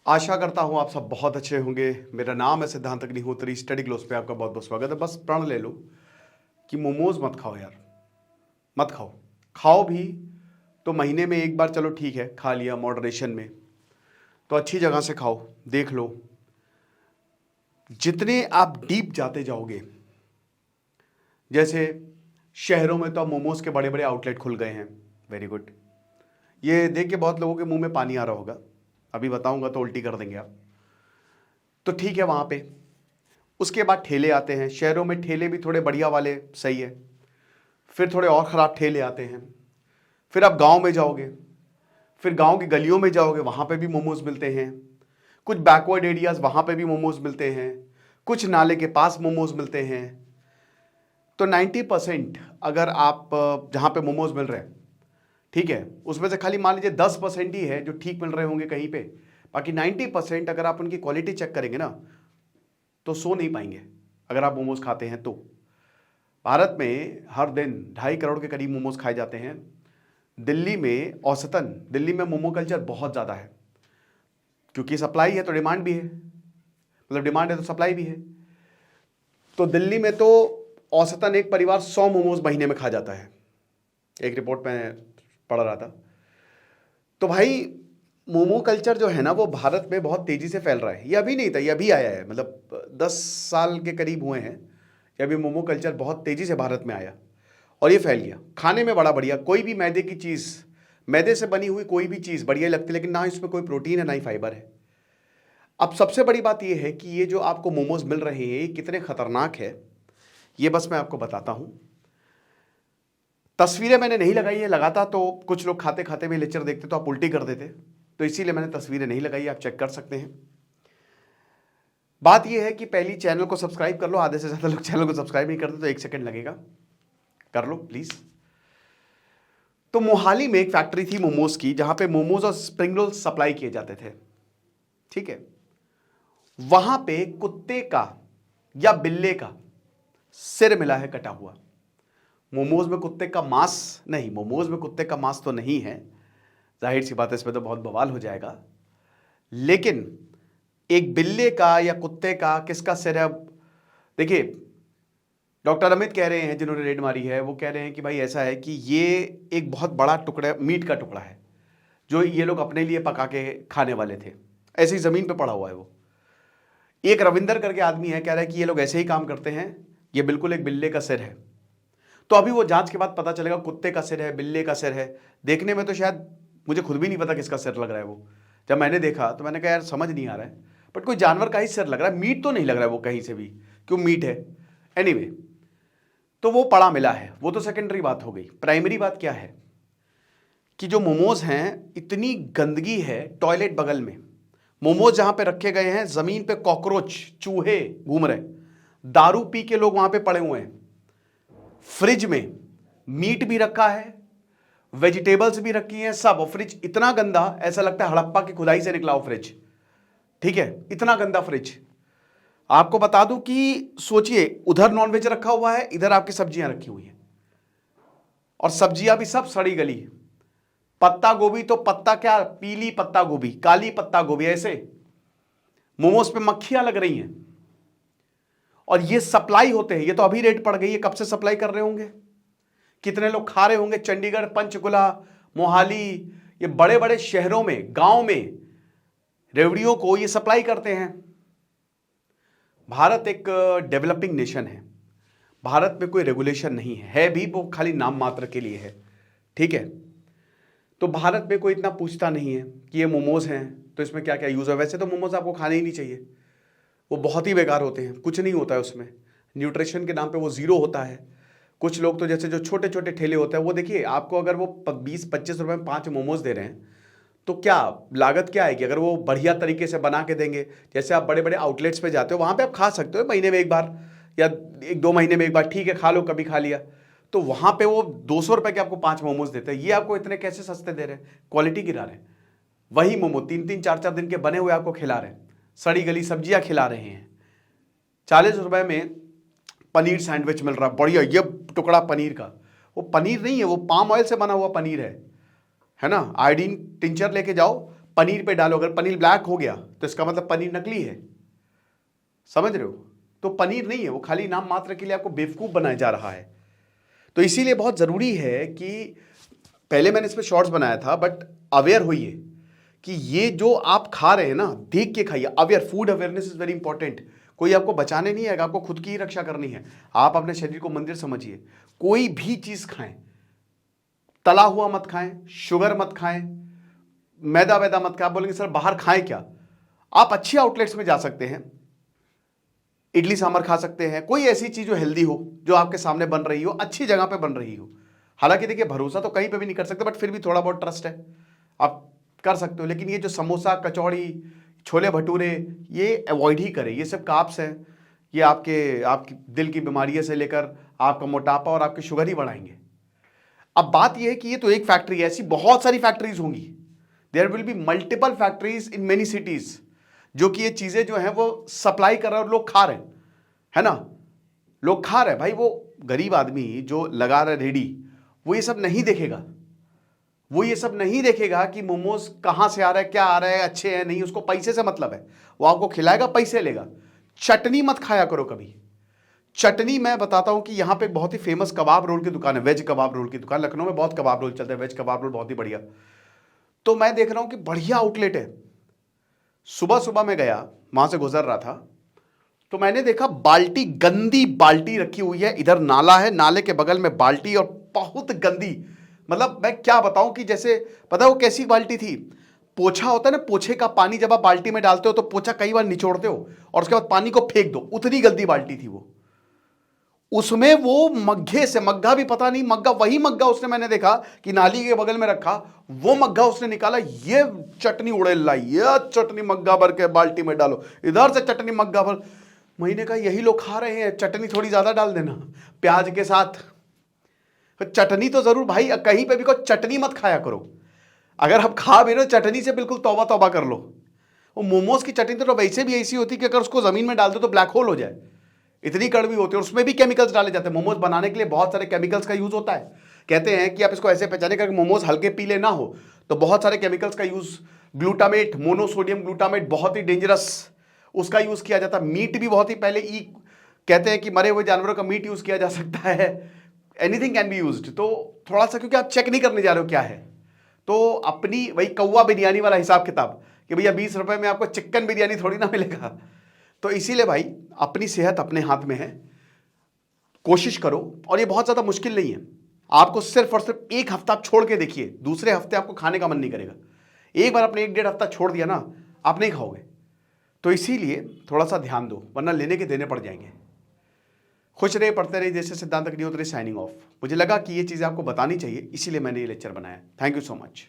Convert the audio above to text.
आशा करता हूँ आप सब बहुत अच्छे होंगे। मेरा नाम है सिद्धांत अग्निहोत्री। स्टडी ग्लोस पे आपका बहुत बहुत स्वागत है। बस प्रण ले लो कि मोमोज मत खाओ यार, मत खाओ। खाओ भी तो महीने में एक बार, चलो ठीक है, खा लिया मॉडरेशन में, तो अच्छी जगह से खाओ। देख लो जितने आप डीप जाते जाओगे, जैसे शहरों में तो अब मोमोज के बड़े बड़े आउटलेट खुल गए हैं। Very good. ये देख के बहुत लोगों के मुंह में पानी आ रहा होगा, अभी बताऊंगा तो उल्टी कर देंगे आप। तो ठीक है, वहाँ पे उसके बाद ठेले आते हैं। शहरों में ठेले भी थोड़े बढ़िया वाले सही है, फिर थोड़े और ख़राब ठेले आते हैं। फिर आप गांव में जाओगे, फिर गांव की गलियों में जाओगे, वहाँ पे भी मोमोज मिलते हैं। कुछ बैकवर्ड एरियाज, वहाँ पे भी मोमोज मिलते हैं। कुछ नाले के पास मोमोज मिलते हैं। तो 90% अगर आप जहाँ पे मोमोज मिल रहे हैं, ठीक है, उसमें से खाली मान लीजिए 10% ही है जो ठीक मिल रहे होंगे कहीं पे। बाकी 90% अगर आप उनकी क्वालिटी चेक करेंगे ना, तो सो नहीं पाएंगे अगर आप मोमोज खाते हैं तो। भारत में हर दिन 2.5 करोड़ के करीब मोमोज खाए जाते हैं। दिल्ली में औसतन, दिल्ली में मोमो कल्चर बहुत ज़्यादा है, क्योंकि सप्लाई है तो डिमांड भी है, मतलब डिमांड है तो सप्लाई भी है। तो दिल्ली में तो औसतन एक परिवार 100 मोमोज महीने में खा जाता है, एक रिपोर्ट में पढ़ रहा था। तो भाई मोमो कल्चर जो है ना, वो भारत में बहुत तेज़ी से फैल रहा है। ये अभी नहीं था, ये अभी आया है, मतलब 10 साल के करीब हुए हैं। ये अभी मोमो कल्चर बहुत तेज़ी से भारत में आया और ये फैल गया। खाने में बड़ा बढ़िया, कोई भी मैदे की चीज़, मैदे से बनी हुई कोई भी चीज़ बढ़िया लगती है, लेकिन ना इसमें कोई प्रोटीन है ना ही फाइबर है। अब सबसे बड़ी बात ये है कि ये जो आपको मोमोज मिल रहे हैं ये कितने खतरनाक है, ये बस मैं आपको बताता हूँ। तस्वीरें मैंने नहीं लगाई है, लगाता तो कुछ लोग खाते खाते में लेक्चर देखते तो आप उल्टी कर देते, तो इसीलिए मैंने तस्वीरें नहीं लगाई, आप चेक कर सकते हैं। बात यह है कि पहली चैनल को सब्सक्राइब कर लो। आधे से ज़्यादा लोग चैनल को सब्सक्राइब नहीं करते, तो 1 सेकंड लगेगा, कर लो प्लीज़। तो मोहाली में एक फैक्ट्री थी मोमोज की, जहां पे मोमोज और स्प्रिंग रोल सप्लाई किए जाते थे, ठीक है। वहां पे कुत्ते का या बिल्ले का सिर मिला है कटा हुआ। मोमोज में कुत्ते का मांस नहीं, मोमोज में कुत्ते का मांस तो नहीं है, जाहिर सी बात है, इसमें तो बहुत बवाल हो जाएगा। लेकिन एक बिल्ले का या कुत्ते का किसका सिर है? देखिए, डॉक्टर अमित कह रहे हैं, जिन्होंने रेड मारी है, वो कह रहे हैं कि भाई ऐसा है कि ये एक बहुत बड़ा टुकड़ा, मीट का टुकड़ा है, जो ये लोग अपने लिए पका के खाने वाले थे। ऐसे ही ज़मीन पे पड़ा हुआ है वो। एक रविंदर करके आदमी है, कह रहा है कि ये लोग ऐसे ही काम करते हैं, ये बिल्कुल एक बिल्ले का सिर है। तो अभी वो जांच के बाद पता चलेगा कुत्ते का सिर है, बिल्ले का सिर है। देखने में तो शायद मुझे खुद भी नहीं पता किसका सिर लग रहा है वो। जब मैंने देखा तो मैंने कहा यार समझ नहीं आ रहा है, बट कोई जानवर का ही सिर लग रहा है, मीट तो नहीं लग रहा है वो कहीं से भी, क्यों मीट है। एनीवे, तो वो पड़ा मिला है, वो तो सेकेंडरी बात हो गई। प्राइमरी बात क्या है कि जो मोमोज हैं, इतनी गंदगी है। टॉयलेट बगल में मोमोज जहां पे रखे गए हैं, जमीन पे कॉकरोच, चूहे घूम रहे, दारू पी के लोग वहां पे पड़े हुए हैं। फ्रिज में मीट भी रखा है, वेजिटेबल्स भी रखी हैं, सब। फ्रिज इतना गंदा, ऐसा लगता है हड़प्पा की खुदाई से निकला हो फ्रिज, ठीक है, इतना गंदा फ्रिज। आपको बता दूं कि सोचिए, उधर नॉनवेज रखा हुआ है, इधर आपकी सब्जियां रखी हुई हैं, और सब्जियां भी सब सड़ी गली। पत्ता गोभी तो पत्ता क्या, पीली पत्ता गोभी, काली पत्ता गोभी, ऐसे मोमोज पे मक्खियां लग रही हैं। और ये सप्लाई होते हैं, ये तो अभी रेट पड़ गई है, कब से सप्लाई कर रहे होंगे, कितने लोग खा रहे होंगे। चंडीगढ़, पंचकुला, मोहाली, ये बड़े बड़े शहरों में, गांव में रेवड़ियों को ये सप्लाई करते हैं। भारत एक डेवलपिंग नेशन है, भारत में कोई रेगुलेशन नहीं है भी, वो खाली नाम मात्र के लिए है, ठीक है। तो भारत में कोई इतना पूछता नहीं है कि ये मोमोज हैं तो इसमें क्या क्या यूज़ है। वैसे तो मोमोज आपको खाने ही नहीं चाहिए, वो बहुत ही बेकार होते हैं, कुछ नहीं होता है उसमें, न्यूट्रिशन के नाम पे वो ज़ीरो होता है। कुछ लोग तो जैसे जो छोटे छोटे ठेले होते हैं, वो देखिए आपको अगर वो 20-25 रुपये में 5 मोमोज दे रहे हैं, तो क्या लागत क्या आएगी अगर वो बढ़िया तरीके से बना के देंगे। जैसे आप बड़े बड़े आउटलेट्स पे जाते हो, वहाँ पे आप खा सकते हो महीने में एक बार या 1-2 महीने में एक बार, ठीक है, खा लो, कभी खा लिया। तो वहाँ पे वो 200 रुपये के आपको 5 मोमोज देते हैं, ये आपको इतने कैसे सस्ते दे रहे हैं, क्वालिटी गिरा रहे हैं। वही मोमो 3-3, 4-4 दिन के बने हुए आपको खिला रहे हैं, सड़ी गली सब्जियाँ खिला रहे हैं। 40 रुपये में पनीर सैंडविच मिल रहा है बढ़िया, ये टुकड़ा पनीर का, वो पनीर नहीं है, वो पाम ऑयल से बना हुआ पनीर है ना। आयोडीन टिंचर लेके जाओ, पनीर पे डालो, अगर पनीर ब्लैक हो गया तो इसका मतलब पनीर नकली है, समझ रहे हो? तो पनीर नहीं है वो, खाली नाम मात्र के लिए आपको बेवकूफ बनाया जा रहा है। तो इसीलिए बहुत जरूरी है कि पहले मैंने इस पर शॉर्ट्स बनाया था, बट अवेयर होइए कि ये जो आप खा रहे हैं ना, देख के खाइए। Aware, food awareness is very important. कोई आपको बचाने नहीं आएगा, आपको खुद की ही रक्षा करनी है। आप अपने शरीर को मंदिर समझिए। कोई भी चीज खाएं, तला हुआ मत खाएं, शुगर मत खाएं, मैदा वैदा मत खाएं। आप बोलेंगे सर बाहर खाएं क्या? आप अच्छी आउटलेट्स में जा सकते हैं, इडली सांभर खा सकते हैं, कोई ऐसी चीज जो हेल्दी हो, जो आपके सामने बन रही हो, अच्छी जगह पे बन रही हो। हालांकि देखिए भरोसा तो कहीं पे भी नहीं कर सकते, बट फिर भी थोड़ा बहुत ट्रस्ट है, आप कर सकते हो। लेकिन ये जो समोसा, कचौड़ी, छोले भटूरे, ये अवॉइड ही करें। ये सब कार्ब्स हैं, ये आपकी दिल की बीमारियों से लेकर आपका मोटापा और आपकी शुगर ही बढ़ाएंगे। अब बात यह है कि ये तो एक फैक्ट्री है, ऐसी बहुत सारी फैक्ट्रीज होंगी। There will be multiple factories in many cities, जो कि ये चीजें जो हैं वो सप्लाई कर रहे हैं और लोग खा रहे हैं, है ना? लोग खा रहे हैं भाई। वो गरीब आदमी जो लगा रहा है रेडी, वो ये सब नहीं देखेगा। वो ये सब नहीं देखेगा कि मोमोज कहां से आ रहा है, क्या आ रहा है, अच्छे हैं नहीं। उसको पैसे से मतलब है, वो आपको खिलाएगा, पैसे लेगा। चटनी मत खाया करो कभी। चटनी मैं बताता हूं कि यहां पे एक बहुत ही फेमस कबाब रोल की दुकान है, वेज कबाब रोल की दुकान। लखनऊ में बहुत कबाब रोल चलता है, वेज कबाब रोल बहुत ही बढ़िया। तो मैं देख रहा हूं कि बढ़िया आउटलेट है। सुबह सुबह मैं गया, वहां से गुजर रहा था, तो मैंने देखा बाल्टी, गंदी बाल्टी रखी हुई है। इधर नाला है, नाले के बगल में बाल्टी, और बहुत गंदी। मतलब मैं क्या बताऊं कि जैसे, पता है वो कैसी बाल्टी थी? पोछा होता है ना, पोछे का पानी जब आप बाल्टी में डालते हो तो पोछा कई बार निचोड़ते हो और उसके बाद पानी को फेंक दो, उतनी गंदी बाल्टी थी वो। उसमें वो मग्घे से, मग्घा भी पता नहीं, मग्घा वही मग्घा उसने, मैंने देखा कि नाली के बगल में रखा, वो मग्घा उसने निकाला। ये चटनी उड़ेल लाई, ये चटनी मग्घा भर के बाल्टी में डालो, इधर से चटनी मग्घा भर। महीने का यही लोग खा रहे हैं, चटनी थोड़ी ज्यादा डाल देना प्याज के साथ। चटनी तो जरूर भाई, कहीं पे भी को चटनी मत खाया करो। अगर आप खा भी रहे हो चटनी से, बिल्कुल तौबा तौबा कर लो। वो मोमोज की चटनी तो वैसे भी ऐसी होती है कि अगर उसको जमीन में डाल दो तो ब्लैक होल हो जाए, इतनी कड़वी होती है। और उसमें भी केमिकल्स डाले जाते हैं। मोमोज बनाने के लिए बहुत सारे केमिकल्स का यूज होता है। कहते हैं कि आप इसको ऐसे पहचाने कि मोमोज हल्के पीले ना हो तो बहुत सारे केमिकल्स का यूज, ग्लूटामेट, मोनोसोडियम ग्लूटामेट, बहुत ही डेंजरस, उसका यूज किया जाता है। मीट भी बहुत ही पहले कहते हैं कि मरे हुए जानवरों का मीट यूज किया जा सकता है। Anything can be used. तो थोड़ा सा, क्योंकि आप चेक नहीं करने जा रहे हो क्या है, तो अपनी वही कौवा बिरयानी वाला हिसाब किताब कि भैया 20 रुपए में आपको चिकन बिरयानी थोड़ी ना मिलेगा। तो इसीलिए भाई अपनी सेहत अपने हाथ में है, कोशिश करो। और ये बहुत ज्यादा मुश्किल नहीं है। आपको सिर्फ और सिर्फ एक हफ्ता आप छोड़ के देखिए, दूसरे हफ्ते आपको खाने का मन नहीं करेगा। एक बार आपने 1-1.5 हफ्ता छोड़ दिया ना, आप नहीं खाओगे। तो इसीलिए थोड़ा सा ध्यान दो, वरना लेने के देने पड़ जाएंगे। खुश रहे, पढ़ते रहिए। जैसे सिद्धांत अग्निहोत्री साइनिंग ऑफ। मुझे लगा कि ये चीजें आपको बतानी चाहिए, इसीलिए मैंने ये लेक्चर बनाया। Thank you so much.